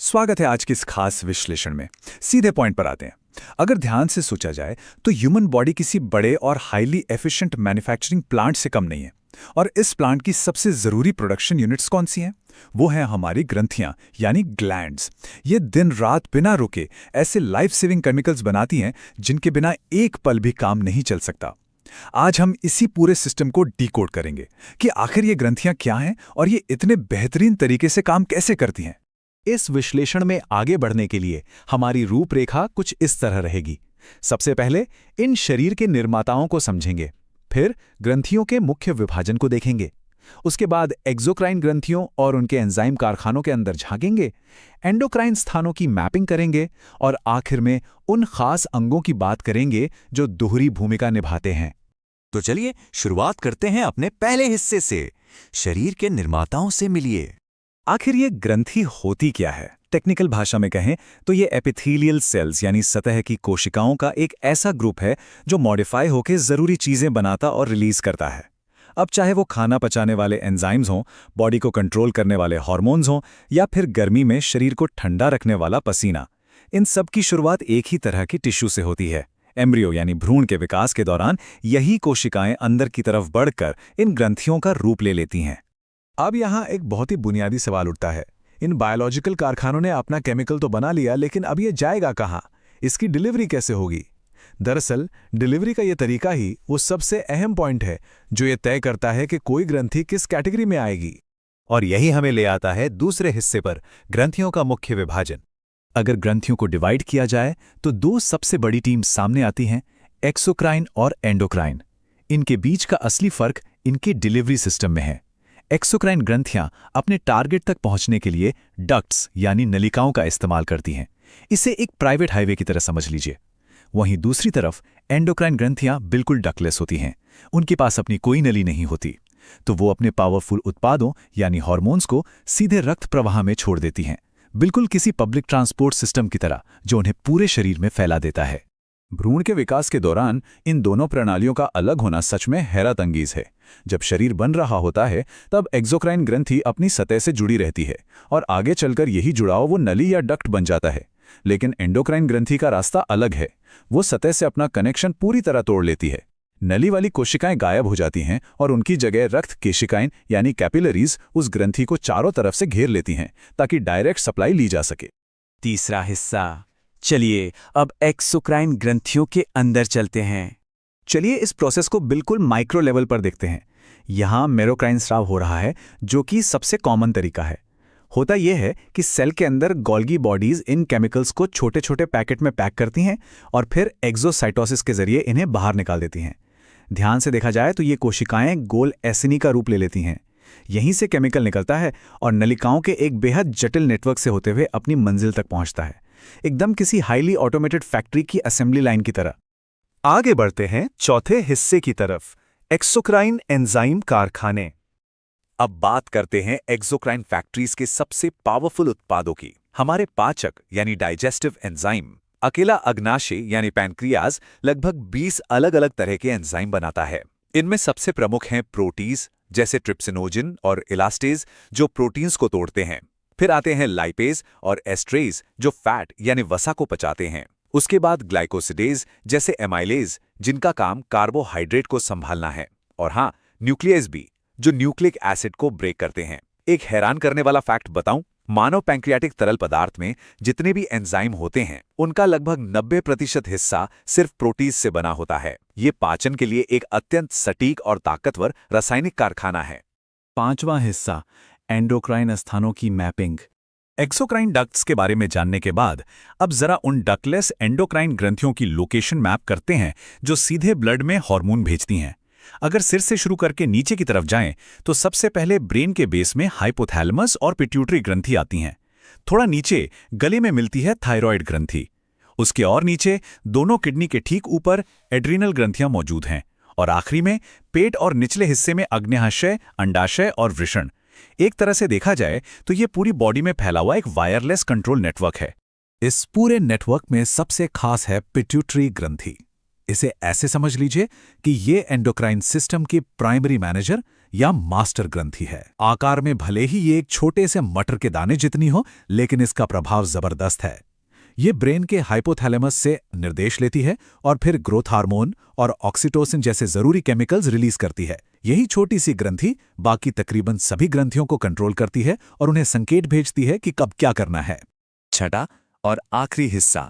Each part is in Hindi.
स्वागत है आज के इस खास विश्लेषण में। सीधे पॉइंट पर आते हैं। अगर ध्यान से सोचा जाए तो ह्यूमन बॉडी किसी बड़े और हाईली एफिशिएंट मैन्युफैक्चरिंग प्लांट से कम नहीं है। और इस प्लांट की सबसे जरूरी प्रोडक्शन यूनिट्स कौन सी हैं? वो हैं हमारी ग्रंथियां यानी ग्लैंड्स। ये दिन रात बिना रुके ऐसे लाइफ सेविंग केमिकल्स बनाती हैं जिनके बिना एक पल भी काम नहीं चल सकता। आज हम इसी पूरे सिस्टम को डिकोड करेंगे कि आखिर ये ग्रंथियां क्या हैं और ये इतने बेहतरीन तरीके से काम कैसे करती हैं। इस विश्लेषण में आगे बढ़ने के लिए हमारी रूपरेखा कुछ इस तरह रहेगी। सबसे पहले इन शरीर के निर्माताओं को समझेंगे, फिर ग्रंथियों के मुख्य विभाजन को देखेंगे, उसके बाद एक्सोक्राइन ग्रंथियों और उनके एंजाइम कारखानों के अंदर झांकेंगे, एंडोक्राइन स्थानों की मैपिंग करेंगे और आखिर में उन खास अंगों की बात करेंगे जो दोहरी भूमिका निभाते हैं। तो चलिए शुरुआत करते हैं अपने पहले हिस्से से, शरीर के निर्माताओं से मिलिए। आखिर ये ग्रंथि होती क्या है? टेक्निकल भाषा में कहें तो ये एपिथेलियल सेल्स यानी सतह की कोशिकाओं का एक ऐसा ग्रुप है जो मॉडिफाई होकर जरूरी चीजें बनाता और रिलीज करता है। अब चाहे वो खाना पचाने वाले एंजाइम्स हों, बॉडी को कंट्रोल करने वाले हार्मोन्स हों या फिर गर्मी में शरीर को ठंडा रखने वाला पसीना, इन सब की शुरुआत एक ही तरह की टिश्यू से होती है। एम्ब्रियो यानी भ्रूण के विकास के दौरान यही कोशिकाएं अंदर की तरफ बढ़कर इन ग्रंथियों का रूप ले लेती हैं। अब यहाँ एक बहुत ही बुनियादी सवाल उठता है। इन बायोलॉजिकल कारखानों ने अपना केमिकल तो बना लिया, लेकिन अब ये जाएगा कहाँ? इसकी डिलीवरी कैसे होगी? दरअसल डिलीवरी का ये तरीका ही वो सबसे अहम पॉइंट है जो ये तय करता है कि कोई ग्रंथि किस कैटेगरी में आएगी। और यही हमें ले आता है दूसरे हिस्से पर, ग्रंथियों का मुख्य विभाजन। अगर ग्रंथियों को डिवाइड किया जाए तो दो सबसे बड़ी टीम सामने आती हैं, एक्सोक्राइन और एंडोक्राइन। इनके बीच का असली फर्क इनके डिलीवरी सिस्टम में है। एक्सोक्राइन ग्रंथियां अपने टारगेट तक पहुंचने के लिए डक्ट्स यानी नलिकाओं का इस्तेमाल करती हैं। इसे एक प्राइवेट हाईवे की तरह समझ लीजिए। वहीं दूसरी तरफ एंडोक्राइन ग्रंथियां बिल्कुल डक्टलेस होती हैं। उनके पास अपनी कोई नली नहीं होती, तो वो अपने पावरफुल उत्पादों यानी हार्मोन्स को सीधे रक्त प्रवाह में छोड़ देती हैं, बिल्कुल किसी पब्लिक ट्रांसपोर्ट सिस्टम की तरह जो उन्हें पूरे शरीर में फैला देता है। भ्रूण के विकास के दौरान इन दोनों प्रणालियों का अलग होना सच में हैरतअंगेज है। जब शरीर बन रहा होता है तब एक्सोक्राइन ग्रंथि अपनी सतह से जुड़ी रहती है और आगे चलकर यही जुड़ाव वो नली या डक्ट बन जाता है। लेकिन एंडोक्राइन ग्रंथि का रास्ता अलग है। वो सतह से अपना कनेक्शन पूरी तरह तोड़ लेती है। नली वाली कोशिकाएं गायब हो जाती हैं और उनकी जगह रक्त केशिकाएं यानी कैपिलरीज उस ग्रंथि को चारों तरफ से घेर लेती हैं ताकि डायरेक्ट सप्लाई ली जा सके। तीसरा हिस्सा, चलिए अब एक्सोक्राइन ग्रंथियों के अंदर चलते हैं। चलिए इस प्रोसेस को बिल्कुल माइक्रो लेवल पर देखते हैं। यहाँ मेरोक्राइन स्राव हो रहा है, जो कि सबसे कॉमन तरीका है। होता यह है कि सेल के अंदर गोल्गी बॉडीज इन केमिकल्स को छोटे छोटे पैकेट में पैक करती हैं और फिर एक्सोसाइटोसिस के जरिए इन्हें बाहर निकाल देती हैं। ध्यान से देखा जाए तो ये कोशिकाएं गोल एसिनी का रूप ले लेती हैं। यहीं से केमिकल निकलता है और नलिकाओं के एक बेहद जटिल नेटवर्क से होते हुए अपनी मंजिल तक पहुंचता है, एकदम किसी हाईली ऑटोमेटेड फैक्ट्री की असेंबली लाइन की तरह। आगे बढ़ते हैं चौथे हिस्से की तरफ, एक्सोक्राइन एंजाइम कारखाने। अब बात करते हैं एक्सोक्राइन फैक्ट्रीज के सबसे पावरफुल उत्पादों की। हमारे पाचक यानी डाइजेस्टिव एंजाइम, अकेला अग्नाशय यानी पैनक्रियाज लगभग 20 अलग अलग तरह के एंजाइम बनाता है। इनमें सबसे प्रमुख हैं प्रोटीज जैसे ट्रिप्सिनोजिन और इलास्टेज जो प्रोटीन्स को तोड़ते हैं। फिर आते हैं लाइपेज और एस्ट्रेज जो फैट यानी वसा को पचाते हैं। उसके बाद ग्लाइकोसिडेज जैसे एमाइलेज जिनका काम कार्बोहाइड्रेट को संभालना है। और हाँ, न्यूक्लियस भी जो न्यूक्लिक एसिड को ब्रेक करते हैं। एक हैरान करने वाला फैक्ट बताऊं, मानव पैंक्रियाटिक तरल पदार्थ में जितने भी एंजाइम होते हैं उनका लगभग 90% हिस्सा सिर्फ प्रोटीज से बना होता है। ये पाचन के लिए एक अत्यंत सटीक और ताकतवर रासायनिक कारखाना है। पांचवां हिस्सा, एंडोक्राइन स्थानों की मैपिंग। एक्सोक्राइन डक्ट्स के बारे में जानने के बाद अब जरा उन डक्टलेस एंडोक्राइन ग्रंथियों की लोकेशन मैप करते हैं जो सीधे ब्लड में हार्मोन भेजती हैं। अगर सिर से शुरू करके नीचे की तरफ जाएं तो सबसे पहले ब्रेन के बेस में हाइपोथैलेमस और पिट्यूटरी ग्रंथि आती हैं। थोड़ा नीचे गले में मिलती है थायराइड ग्रंथि। उसके और नीचे दोनों किडनी के ठीक ऊपर एड्रीनल ग्रंथियां मौजूद हैं। और आखिरी में पेट और निचले हिस्से में अग्न्याशय, अंडाशय और वृषण। एक तरह से देखा जाए तो ये पूरी बॉडी में फैला हुआ एक वायरलेस कंट्रोल नेटवर्क है। इस पूरे नेटवर्क में सबसे खास है पिट्यूटरी ग्रंथि। इसे ऐसे समझ लीजिए कि ये एंडोक्राइन सिस्टम की प्राइमरी मैनेजर या मास्टर ग्रंथि है। आकार में भले ही ये एक छोटे से मटर के दाने जितनी हो, लेकिन इसका प्रभाव जबरदस्त है। ये ब्रेन के हाइपोथैलेमस से निर्देश लेती है और फिर ग्रोथ हार्मोन और ऑक्सीटोसिन जैसे जरूरी केमिकल्स रिलीज करती है। यही छोटी सी ग्रंथि बाकी तकरीबन सभी ग्रंथियों को कंट्रोल करती है और उन्हें संकेत भेजती है कि कब क्या करना है। छठा और आखिरी हिस्सा,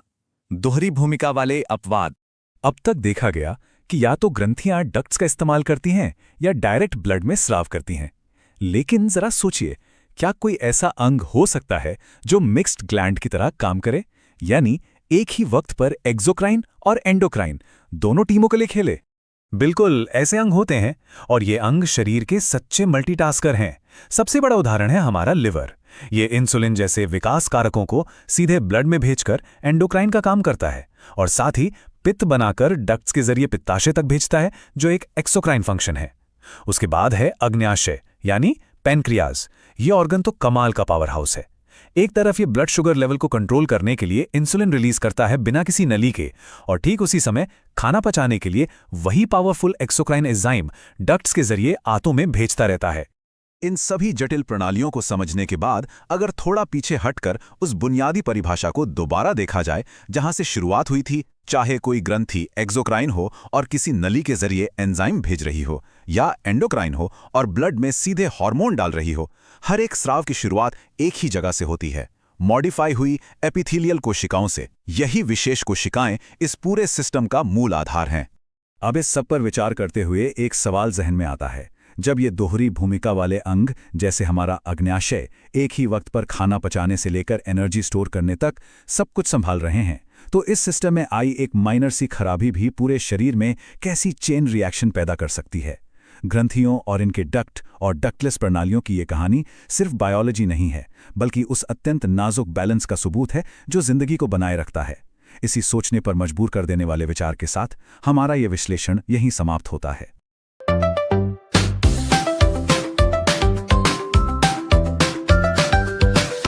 दोहरी भूमिका वाले अपवाद। अब तक देखा गया कि या तो ग्रंथियां डक्ट्स का इस्तेमाल करती हैं या डायरेक्ट ब्लड में स्राव करती हैं। लेकिन जरा सोचिए, क्या कोई ऐसा अंग हो सकता है जो मिक्स्ड ग्लैंड की तरह काम करे, यानी एक ही वक्त पर एक्सोक्राइन और एंडोक्राइन दोनों टीमों के लिए खेले? बिल्कुल, ऐसे अंग होते हैं और ये अंग शरीर के सच्चे मल्टीटास्कर हैं। सबसे बड़ा उदाहरण है हमारा लिवर। ये इंसुलिन जैसे विकास कारकों को सीधे ब्लड में भेजकर एंडोक्राइन का काम करता है और साथ ही पित्त बनाकर डक्ट्स के जरिए पित्ताशय तक भेजता है, जो एक एक्सोक्राइन फंक्शन है। उसके बाद है अग्न्याशय यानी पैनक्रियाज। ये ऑर्गन तो कमाल का पावर हाउस है। एक तरफ ये ब्लड शुगर लेवल को कंट्रोल करने के लिए इंसुलिन रिलीज करता है बिना किसी नली के, और ठीक उसी समय खाना पचाने के लिए वही पावरफुल एक्सोक्राइन एंजाइम डक्ट्स के जरिए आंतों में भेजता रहता है। इन सभी जटिल प्रणालियों को समझने के बाद अगर थोड़ा पीछे हटकर उस बुनियादी परिभाषा को दोबारा देखा जाए जहां से शुरुआत हुई थी, चाहे कोई ग्रंथि एक्सोक्राइन हो और किसी नली के जरिए एंजाइम भेज रही हो, या एंडोक्राइन हो और ब्लड में सीधे हार्मोन डाल रही हो, हर एक स्राव की शुरुआत एक ही जगह से होती है, मॉडिफाई हुई एपिथेलियल कोशिकाओं से। यही विशेष कोशिकाएं इस पूरे सिस्टम का मूल आधार हैं। अब इस सब पर विचार करते हुए एक सवाल जहन में आता है। जब ये दोहरी भूमिका वाले अंग जैसे हमारा अग्न्याशय एक ही वक्त पर खाना पचाने से लेकर एनर्जी स्टोर करने तक सब कुछ संभाल रहे हैं, तो इस सिस्टम में आई एक माइनर सी खराबी भी पूरे शरीर में कैसी चेन रिएक्शन पैदा कर सकती है। ग्रंथियों और इनके डक्ट और डक्टलेस प्रणालियों की ये कहानी सिर्फ बायोलॉजी नहीं है, बल्कि उस अत्यंत नाजुक बैलेंस का सबूत है जो जिंदगी को बनाए रखता है। इसी सोचने पर मजबूर कर देने वाले विचार के साथ हमारा ये विश्लेषण यहीं समाप्त होता है।